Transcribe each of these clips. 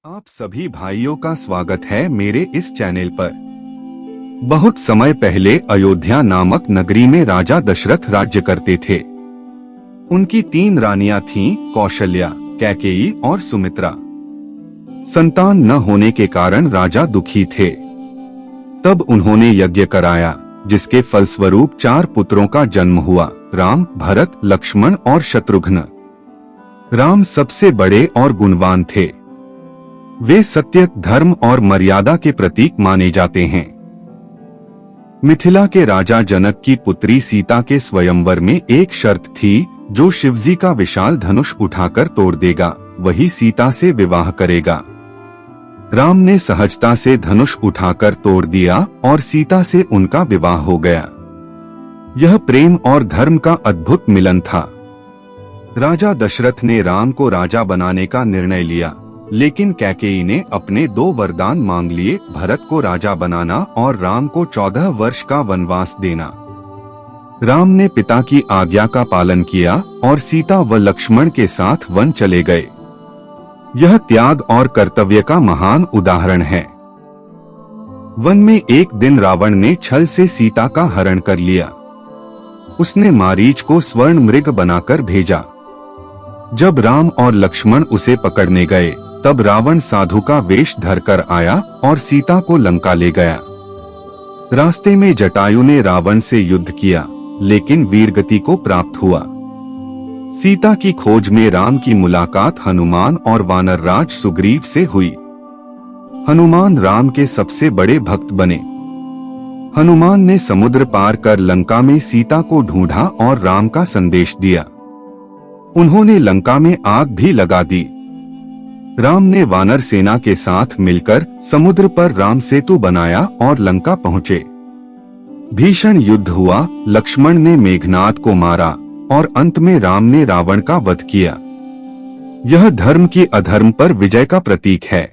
आप सभी भाइयों का स्वागत है मेरे इस चैनल पर। बहुत समय पहले अयोध्या नामक नगरी में राजा दशरथ राज्य करते थे। उनकी 3 रानियां थीं, कौशल्या, कैकेयी और सुमित्रा। संतान न होने के कारण राजा दुखी थे। तब उन्होंने यज्ञ कराया, जिसके फलस्वरूप 4 पुत्रों का जन्म हुआ, राम, भरत, लक्ष्मण और शत्रुघ्न। राम सबसे बड़े और गुणवान थे। वे सत्य, धर्म और मर्यादा के प्रतीक माने जाते हैं। मिथिला के राजा जनक की पुत्री सीता के स्वयंवर में एक शर्त थी, जो शिवजी का विशाल धनुष उठाकर तोड़ देगा, वही सीता से विवाह करेगा। राम ने सहजता से धनुष उठाकर तोड़ दिया और सीता से उनका विवाह हो गया। यह प्रेम और धर्म का अद्भुत मिलन था। राजा दशरथ ने राम को राजा बनाने का निर्णय लिया, लेकिन कैकेयी ने अपने 2 वरदान मांग लिए, भरत को राजा बनाना और राम को 14 वर्ष का वनवास देना। राम ने पिता की आज्ञा का पालन किया और सीता व लक्ष्मण के साथ वन चले गए। यह त्याग और कर्तव्य का महान उदाहरण है। वन में एक दिन रावण ने छल से सीता का हरण कर लिया। उसने मारीच को स्वर्ण मृग बनाकर भेजा। जब राम और लक्ष्मण उसे पकड़ने गए, तब रावण साधु का वेश धरकर आया और सीता को लंका ले गया। रास्ते में जटायु ने रावण से युद्ध किया, लेकिन वीरगति को प्राप्त हुआ। सीता की खोज में राम की मुलाकात हनुमान और वानरराज सुग्रीव से हुई। हनुमान राम के सबसे बड़े भक्त बने। हनुमान ने समुद्र पार कर लंका में सीता को ढूंढा और राम का संदेश दिया। उन्होंने लंका में आग भी लगा दी। राम ने वानर सेना के साथ मिलकर समुद्र पर राम सेतु बनाया और लंका पहुंचे। भीषण युद्ध हुआ, लक्ष्मण ने मेघनाद को मारा और अंत में राम ने रावण का वध किया। यह धर्म की अधर्म पर विजय का प्रतीक है।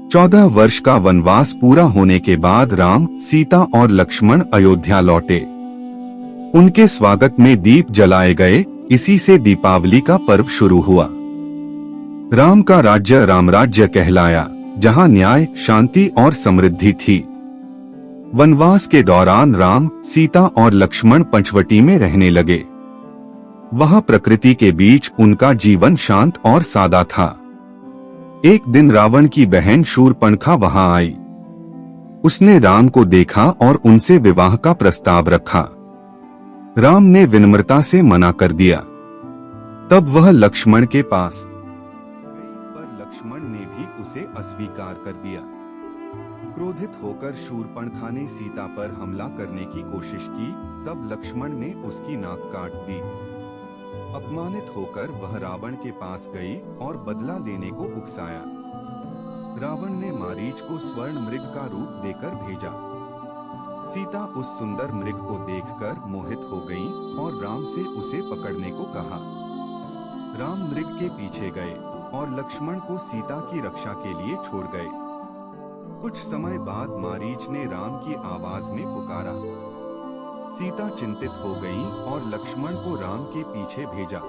14 वर्ष का वनवास पूरा होने के बाद राम, सीता और लक्ष्मण अयोध्या लौटे। उनके स्वागत में दीप जलाए गए। इसी से दीपावली का पर्व शुरू हुआ। राम का राज्य रामराज्य कहलाया, जहां न्याय, शांति और समृद्धि थी। वनवास के दौरान राम, सीता और लक्ष्मण पंचवटी में रहने लगे। वहां प्रकृति के बीच उनका जीवन शांत और सादा था। एक दिन रावण की बहन शूर्पणखा वहां आई। उसने राम को देखा और उनसे विवाह का प्रस्ताव रखा। राम ने विनम्रता से मना कर दिया। तब वह लक्ष्मण के पास पर लक्ष्मण ने भी उसे अस्वीकार कर दिया। क्रोधित होकर शूर्पणखा ने सीता पर हमला करने की कोशिश की। तब लक्ष्मण ने उसकी नाक काट दी। अपमानित होकर वह रावण के पास गई और बदला लेने को उकसाया। रावण ने मारीच को स्वर्ण मृग का रूप देकर भेजा। सीता उस सुंदर मृग को देखकर मोहित हो गई और राम से उसे पकड़ने को कहा। राम मृग के पीछे गए और लक्ष्मण को सीता की रक्षा के लिए छोड़ गए। कुछ समय बाद मारीच ने राम की आवाज में पुकारा। सीता चिंतित हो गई और लक्ष्मण को राम के पीछे भेजा।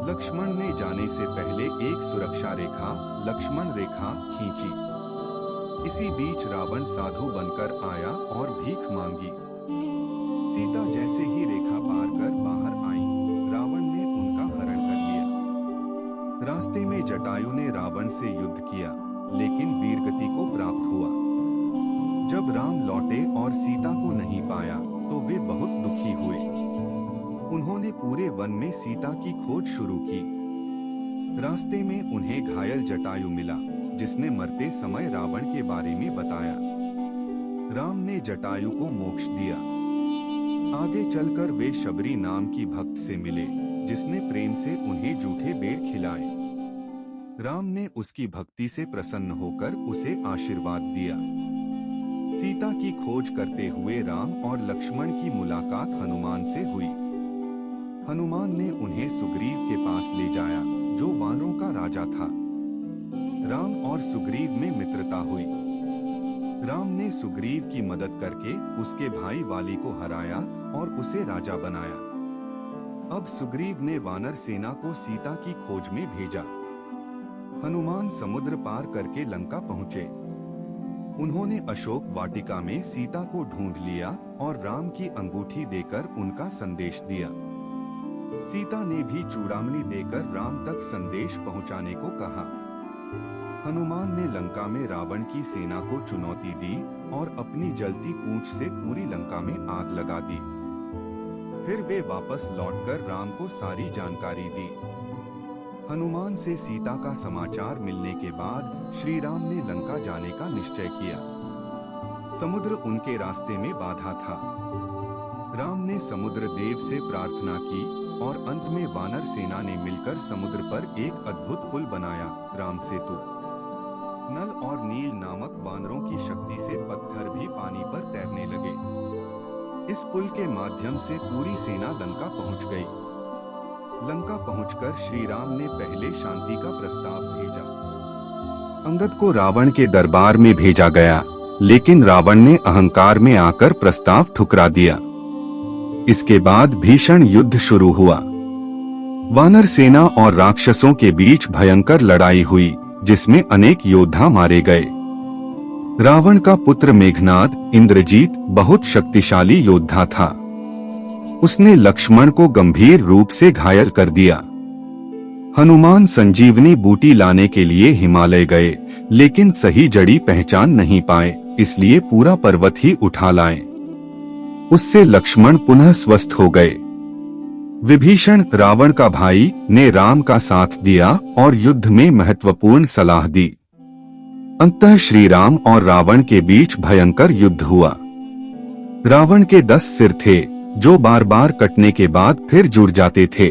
लक्ष्मण ने जाने से पहले एक सुरक्षा रेखा, लक्ष्मण रेखा, खींची। इसी बीच रावण साधु बनकर आया और भीख मांगी। सीता जैसे ही रेखा पार कर बाहर आई, रावण ने उनका हरण कर लिया। रास्ते में जटायु ने रावण से युद्ध किया, लेकिन वीरगति को प्राप्त हुआ। जब राम लौटे और सीता को नहीं पाया, तो वे बहुत दुखी हुए। उन्होंने पूरे वन में सीता की खोज शुरू की। रास्ते में उन्हें घायल जटायु मिला, जिसने मरते समय रावण के बारे में बताया। राम ने जटायु को मोक्ष दिया। आगे चलकर वे शबरी नाम की भक्त से मिले, जिसने प्रेम से उन्हें जूठे बेर खिलाए। राम ने उसकी भक्ति से प्रसन्न होकर उसे आशीर्वाद दिया। सीता की खोज करते हुए राम और लक्ष्मण की मुलाकात हनुमान से हुई। हनुमान ने उन्हें सुग्रीव के पास ले जाया, जो वानरों का राजा था। राम और सुग्रीव में मित्रता हुई। राम ने सुग्रीव की मदद करके उसके भाई वाली को हराया और उसे राजा बनाया। अब सुग्रीव ने वानर सेना को सीता की खोज में भेजा। हनुमान समुद्र पार करके लंका पहुंचे। उन्होंने अशोक वाटिका में सीता को ढूंढ लिया और राम की अंगूठी देकर उनका संदेश दिया। सीता ने भी चूड़ामणि देकर राम तक संदेश पहुंचाने को कहा। हनुमान ने लंका में रावण की सेना को चुनौती दी और अपनी जलती पूंछ से पूरी लंका में आग लगा दी। फिर वे वापस लौटकर राम को सारी जानकारी दी। हनुमान से सीता का समाचार मिलने के बाद श्री राम ने लंका जाने का निश्चय किया। समुद्र उनके रास्ते में बाधा था। राम ने समुद्र देव से प्रार्थना की और अंत में वानर सेना ने मिलकर समुद्र पर एक अद्भुत पुल बनाया, राम सेतु। नल और नील नामक वानरों की शक्ति से पत्थर भी पानी पर तैरने लगे। इस पुल के माध्यम से पूरी सेना लंका पहुंच गई। लंका पहुंचकर श्री राम ने पहले शांति का प्रस्ताव भेजा। अंगद को रावण के दरबार में भेजा गया, लेकिन रावण ने अहंकार में आकर प्रस्ताव ठुकरा दिया। इसके बाद भीषण युद्ध शुरू हुआ। वानर सेना और राक्षसों के बीच भयंकर लड़ाई हुई, जिसमें अनेक योद्धा मारे गए। रावण का पुत्र मेघनाद इंद्रजीत बहुत शक्तिशाली योद्धा था। उसने लक्ष्मण को गंभीर रूप से घायल कर दिया। हनुमान संजीवनी बूटी लाने के लिए हिमालय गए, लेकिन सही जड़ी पहचान नहीं पाए, इसलिए पूरा पर्वत ही उठा लाए। उससे लक्ष्मण पुनः स्वस्थ हो गए। विभीषण रावण का भाई ने राम का साथ दिया और युद्ध में महत्वपूर्ण सलाह दी। अंततः श्री राम और रावण के बीच भयंकर युद्ध हुआ। रावण के 10 सिर थे, जो बार बार कटने के बाद फिर जुड़ जाते थे।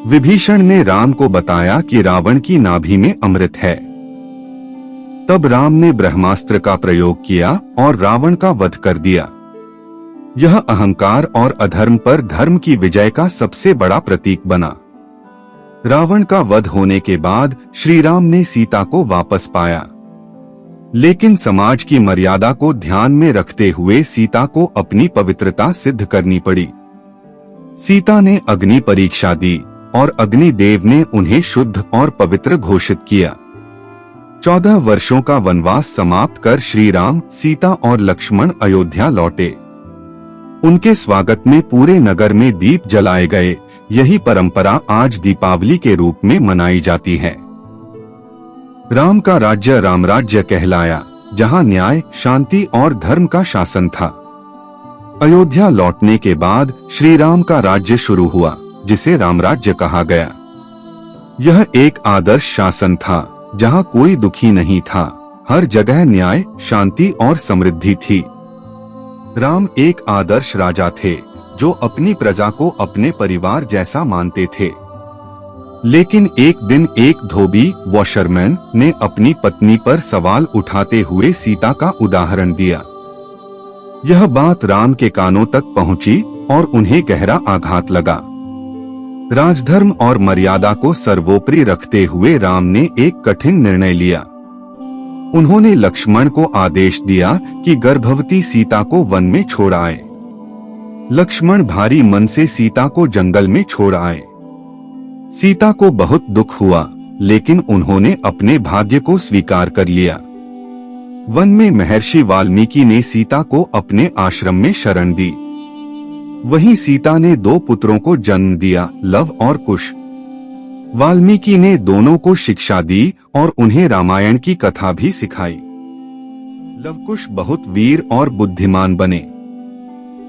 विभीषण ने राम को बताया कि रावण की नाभि में अमृत है। तब राम ने ब्रह्मास्त्र का प्रयोग किया और रावण का वध कर दिया। यह अहंकार और अधर्म पर धर्म की विजय का सबसे बड़ा प्रतीक बना। रावण का वध होने के बाद श्री राम ने सीता को वापस पाया, लेकिन समाज की मर्यादा को ध्यान में रखते हुए सीता को अपनी पवित्रता सिद्ध करनी पड़ी। सीता ने अग्नि परीक्षा दी और अग्निदेव ने उन्हें शुद्ध और पवित्र घोषित किया। 14 वर्षों का वनवास समाप्त कर श्री राम, सीता और लक्ष्मण अयोध्या लौटे। उनके स्वागत में पूरे नगर में दीप जलाए गए। यही परंपरा आज दीपावली के रूप में मनाई जाती है। राम का राज्य रामराज्य कहलाया, जहां न्याय, शांति और धर्म का शासन था। अयोध्या लौटने के बाद श्री राम का राज्य शुरू हुआ, जिसे रामराज्य कहा गया। यह एक आदर्श शासन था, जहां कोई दुखी नहीं था। हर जगह न्याय, शांति और समृद्धि थी। राम एक आदर्श राजा थे, जो अपनी प्रजा को अपने परिवार जैसा मानते थे। लेकिन एक दिन एक धोबी वॉशरमैन ने अपनी पत्नी पर सवाल उठाते हुए सीता का उदाहरण दिया। यह बात राम के कानों तक पहुंची और उन्हें गहरा आघात लगा। राजधर्म और मर्यादा को सर्वोपरि रखते हुए राम ने एक कठिन निर्णय लिया। उन्होंने लक्ष्मण को आदेश दिया कि गर्भवती सीता को वन में छोड़ आए। लक्ष्मण भारी मन से सीता को जंगल में छोड़ आए। सीता को बहुत दुख हुआ, लेकिन उन्होंने अपने भाग्य को स्वीकार कर लिया। वन में महर्षि वाल्मीकि ने सीता को अपने आश्रम में शरण दी। वहीं सीता ने 2 पुत्रों को जन्म दिया, लव और कुश। वाल्मीकि ने दोनों को शिक्षा दी और उन्हें रामायण की कथा भी सिखाई। लवकुश बहुत वीर और बुद्धिमान बने।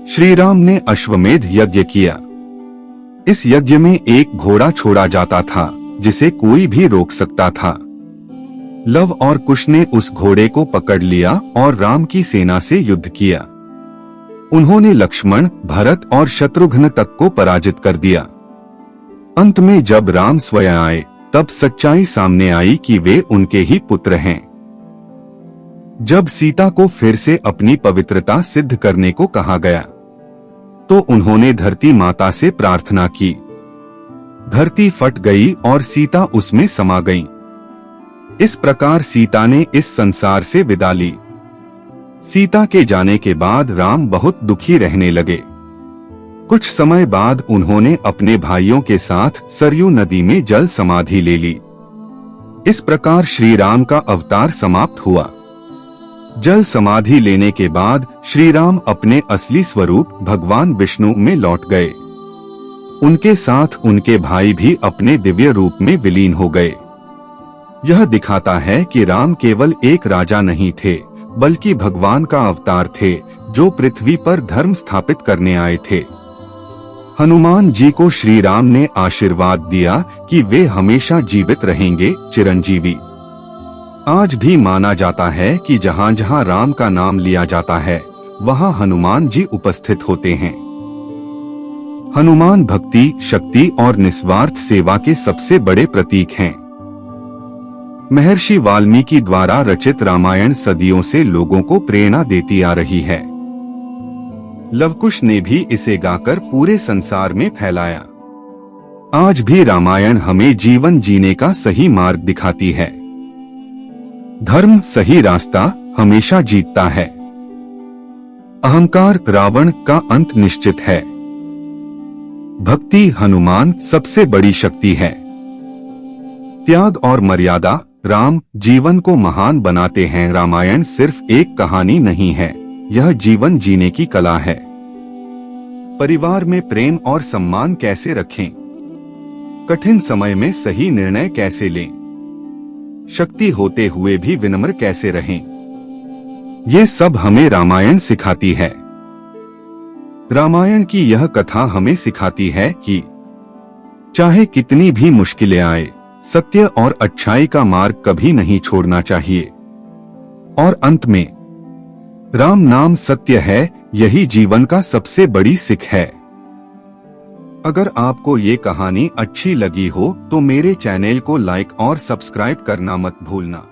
श्री राम ने अश्वमेध यज्ञ किया। इस यज्ञ में एक घोड़ा छोड़ा जाता था, जिसे कोई भी रोक सकता था। लव और कुश ने उस घोड़े को पकड़ लिया और राम की सेना से युद्ध किया। उन्होंने लक्ष्मण, भरत और शत्रुघ्न तक को पराजित कर दिया। अंत में जब राम स्वयं आए, तब सच्चाई सामने आई कि वे उनके ही पुत्र हैं। जब सीता को फिर से अपनी पवित्रता सिद्ध करने को कहा गया, तो उन्होंने धरती माता से प्रार्थना की। धरती फट गई और सीता उसमें समा गईं। इस प्रकार सीता ने इस संसार से विदा ली। सीता के जाने के बाद राम बहुत दुखी रहने लगे। कुछ समय बाद उन्होंने अपने भाइयों के साथ सरयू नदी में जल समाधि ले ली। इस प्रकार श्री राम का अवतार समाप्त हुआ। जल समाधि लेने के बाद श्री राम अपने असली स्वरूप भगवान विष्णु में लौट गए। उनके साथ उनके भाई भी अपने दिव्य रूप में विलीन हो गए। यह दिखाता है कि राम केवल एक राजा नहीं थे, बल्कि भगवान का अवतार थे जो पृथ्वी पर धर्म स्थापित करने आए थे। हनुमान जी को श्री राम ने आशीर्वाद दिया कि वे हमेशा जीवित रहेंगे, चिरंजीवी। आज भी माना जाता है कि जहाँ जहाँ राम का नाम लिया जाता है वहाँ हनुमान जी उपस्थित होते हैं। हनुमान भक्ति, शक्ति और निस्वार्थ सेवा के सबसे बड़े प्रतीक हैं। महर्षि वाल्मीकि द्वारा रचित रामायण सदियों से लोगों को प्रेरणा देती आ रही है। लवकुश ने भी इसे गाकर पूरे संसार में फैलाया। आज भी रामायण हमें जीवन जीने का सही मार्ग दिखाती है। धर्म, सही रास्ता हमेशा जीतता है। अहंकार, रावण का अंत निश्चित है। भक्ति, हनुमान सबसे बड़ी शक्ति है। त्याग और मर्यादा, राम जीवन को महान बनाते हैं। रामायण सिर्फ एक कहानी नहीं है, यह जीवन जीने की कला है। परिवार में प्रेम और सम्मान कैसे रखें, कठिन समय में सही निर्णय कैसे लें, शक्ति होते हुए भी विनम्र कैसे रहें, ये सब हमें रामायण सिखाती है। रामायण की यह कथा हमें सिखाती है कि चाहे कितनी भी मुश्किलें आए, सत्य और अच्छाई का मार्ग कभी नहीं छोड़ना चाहिए। और अंत में राम नाम सत्य है, यही जीवन का सबसे बड़ी सीख है। अगर आपको ये कहानी अच्छी लगी हो तो मेरे चैनल को लाइक और सब्सक्राइब करना मत भूलना।